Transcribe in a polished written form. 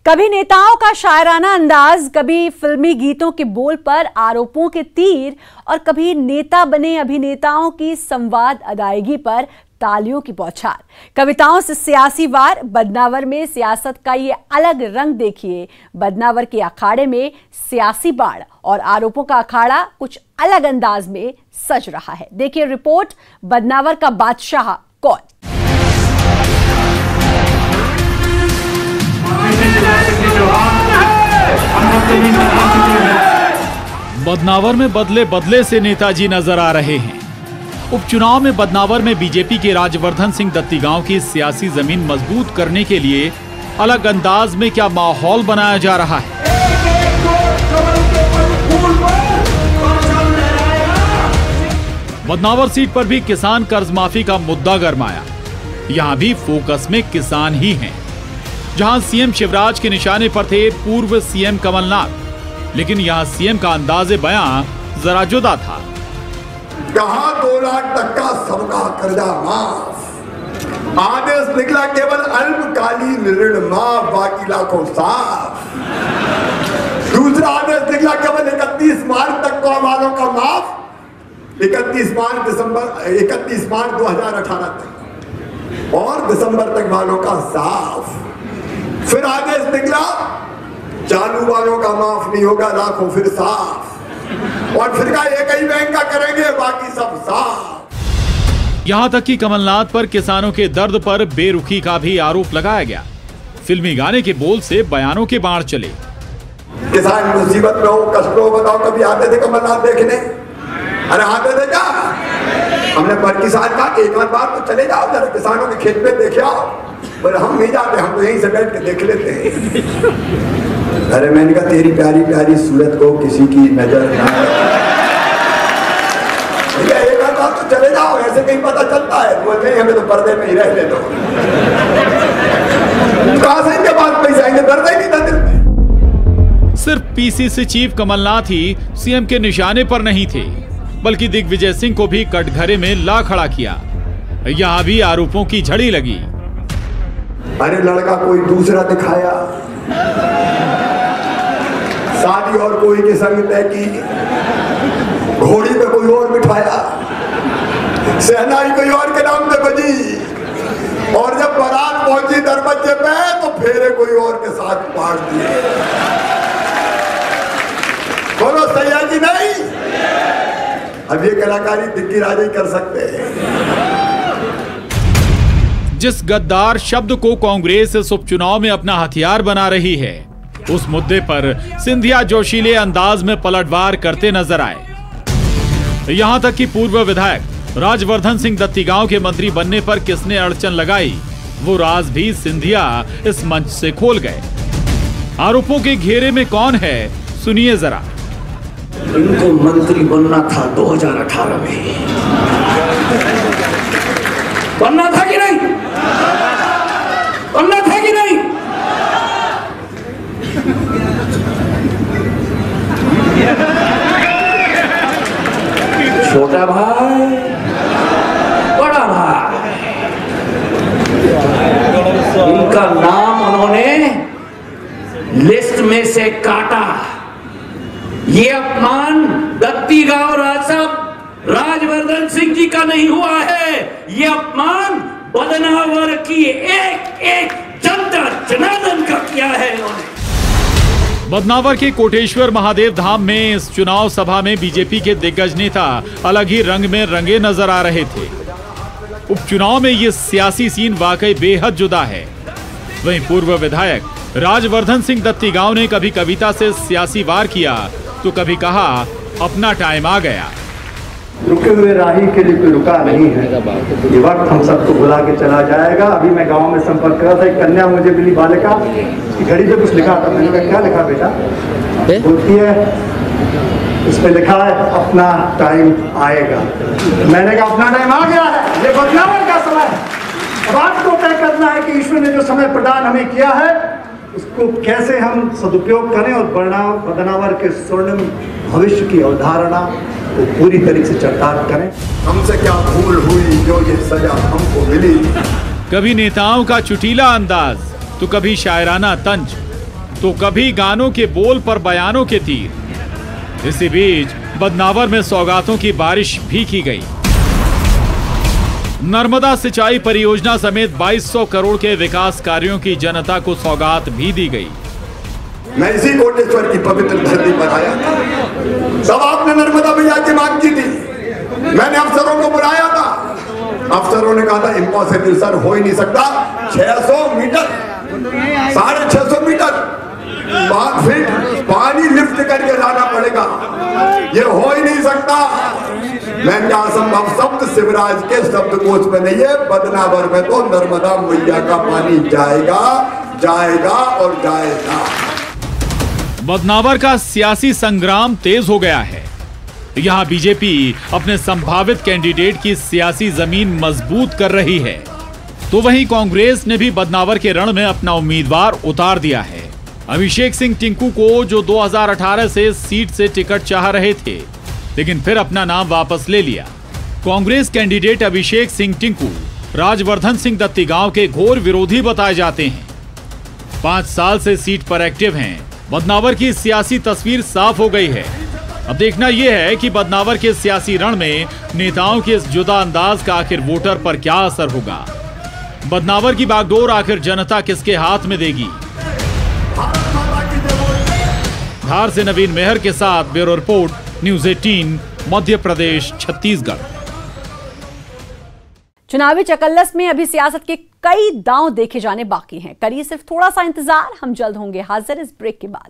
कभी नेताओं का शायराना अंदाज, कभी फिल्मी गीतों के बोल पर आरोपों के तीर और कभी नेता बने अभिनेताओं की संवाद अदायगी पर तालियों की बौछार। कविताओं से सियासी वार, बदनावर में सियासत का ये अलग रंग देखिए। बदनावर के अखाड़े में सियासी बाढ़ और आरोपों का अखाड़ा कुछ अलग अंदाज में सज रहा है। देखिए रिपोर्ट, बदनावर का बादशाह कौन। बदनावर में बदले बदले से नेताजी नजर आ रहे हैं। उपचुनाव में बदनावर में बीजेपी के राजवर्धन सिंह दत्तीगांव की सियासी जमीन मजबूत करने के लिए अलग अंदाज में क्या माहौल बनाया जा रहा है। बदनावर सीट पर भी किसान कर्ज माफी का मुद्दा गरमाया। यहां भी फोकस में किसान ही हैं। जहां सीएम शिवराज के निशाने पर थे पूर्व सीएम कमलनाथ, लेकिन यहां सीएम का अंदाज़े बयां जरा जुदा था। कहा 2 लाख तक का सबका कर्जा माफ, आदेश निकला केवल अल्पकालीन ऋण माफ, बाकी लाखों साफ। दूसरा आदेश निकला केवल 31 मार्च तक को वालों का माफ, 31 मार्च 2018 तक और दिसंबर तक वालों का साफ। फिर आदेश निकला चालू वालों का माफ नहीं होगा, लाखों फिर साफ। और फिर का एक ही बैंक का करेंगे, बाकी सब साफ। यहां तक कि कमलनाथ पर किसानों के दर्द पर बेरुखी का भी आरोप लगाया गया। फिल्मी गाने के बोल से बयानों के बाढ़ चले। किसान मुसीबत में हो, कष्ट में हो, बताओ कभी आते थे कमलनाथ देखने? अरे आते थे क्या? हमने पर किसान कहा एक बार तो चले जाओ, जरा किसानों के खेत में देखे आओ। पर हम नहीं जाते, हम तो यहीं से बैठ के देख लेते हैं। अरे मैंने कहा तेरी प्यारी प्यारी सूरत को किसी की नजर ना भैया, एक बार तो चले जाओ, ऐसे कहीं पता चलता है। बोलते हैं हमें तो पर्दे में ही रहने दो। कहां से इनके पास पैसे आएंगे, पर्दे ही नहीं था दिल में। सिर्फ पीसीसी चीफ कमलनाथ ही सीएम के निशाने पर नहीं थे, बल्कि दिग्विजय सिंह को भी कटघरे में ला खड़ा किया। यहां भी आरोपों की झड़ी लगी। अरे लड़का कोई दूसरा दिखाया, शादी और कोई के संग तय की, घोड़ी पे कोई और बिठाया, शहनाई कोई और के नाम पे बजी, और जब बारात पहुंची दरवाजे पे तो फेरे कोई और के साथ पाड़ दिए। बोलो सही है कि नहीं? अब ये कलाकारी दिग्गी राजा ही कर सकते हैं। जिस गद्दार शब्द को कांग्रेस इस उपचुनाव में अपना हथियार बना रही है, उस मुद्दे पर सिंधिया जोशीले अंदाज में पलटवार करते नजर आए। यहां तक कि पूर्व विधायक राजवर्धन सिंह दत्तीगांव के मंत्री बनने पर किसने अड़चन लगाई, वो राज भी सिंधिया इस मंच से खोल गए। आरोपों के घेरे में कौन है, सुनिए जरा। इनको मंत्री बनना था 2018 में, बनना था कि नहीं? बनना था कि नहीं? छोटा भाई, बड़ा भाई, इनका नाम उन्होंने लिस्ट में से काटा। ये अपमान दत्तीगांव राजवर्धन सिंह जी का नहीं हुआ है, ये अपमान बदनावर की एक जनता जनार्दन का किया है इन्होंने। बदनावर के कोटेश्वर महादेव धाम में इस चुनाव सभा में बीजेपी के दिग्गज नेता अलग ही रंग में रंगे नजर आ रहे थे। उपचुनाव में ये सियासी सीन वाकई बेहद जुदा है। वहीं पूर्व विधायक राजवर्धन सिंह दत्तीगांव ने कभी कविता से सियासी वार किया तो कभी कहा अपना टाइम आ गया। रुके हुए राही के लिए कोई रुका नहीं है, ये वक्त हम सबको बुला के चला जाएगा। अभी मैं गांव में संपर्क कर रहा था, एक कन्या मुझे मिली बालिका, उसकी घड़ी पे कुछ लिखा था। मैंने कहा क्या लिखा बेटा? बोलती है इस पे लिखा है अपना टाइम आएगा। मैंने कहा अपना टाइम आ गया है, ये बदनावर का समय है। अब आपको तय करना है कि ईश्वर ने जो समय प्रदान हमें किया है उसको कैसे हम सदुपयोग करें और बदनावर के स्वर्णिम भविष्य की अवधारणा को पूरी तरीके से चरितार्थ करें। हमसे क्या भूल हुई जो ये सजा हमको मिली। कभी नेताओं का चुटीला अंदाज तो कभी शायराना तंज, तो कभी गानों के बोल पर बयानों के तीर। इसी बीच बदनावर में सौगातों की बारिश भी की गई। नर्मदा सिंचाई परियोजना समेत 2200 करोड़ के विकास कार्यों की जनता को सौगात भी दी गई। मैं इसी कोटेश्वर की पवित्र धरती पर आया था, तब आपने नर्मदा मैया की मांग की थी। मैंने अफसरों को बुलाया था, अफसरों ने कहा था इम्पॉसिबल सर, हो ही नहीं सकता। 600 मीटर 650 मीटर 5 फीट पानी लिफ्ट करके लाना पड़ेगा, ये हो ही नहीं सकता। मैं क्या असंभव शब्द शिवराज के शब्दकोश में नहीं है, बदनावर में तो नर्मदा मैया का पानी जाएगा जाएगा और जाएगा। बदनावर का सियासी संग्राम तेज हो गया है। यहां बीजेपी अपने संभावित कैंडिडेट की सियासी जमीन मजबूत कर रही है, तो वहीं कांग्रेस ने भी बदनावर के रण में अपना उम्मीदवार उतार दिया है। अभिषेक सिंह टिंकू को, जो 2018 से सीट से टिकट चाह रहे थे, लेकिन फिर अपना नाम वापस ले लिया। कांग्रेस कैंडिडेट अभिषेक सिंह टिंकू राजवर्धन सिंह दत्तीगांव के घोर विरोधी बताए जाते हैं। 5 साल से सीट पर एक्टिव हैं। बदनावर की सियासी तस्वीर साफ हो गई है। अब देखना यह है कि बदनावर के सियासी रण में नेताओं के इस जुदा अंदाज का आखिर वोटर पर क्या असर होगा। बदनावर की बागडोर आखिर जनता किसके हाथ में देगी। धार से नवीन मेहर के साथ bureau report, news 18, Madhya Pradesh, Chhattisgarh. चुनावी चकल्लस में अभी सियासत के कई दांव देखे जाने बाकी हैं। करिए सिर्फ थोड़ा सा इंतजार, हम जल्द होंगे हाजिर इस ब्रेक के बाद।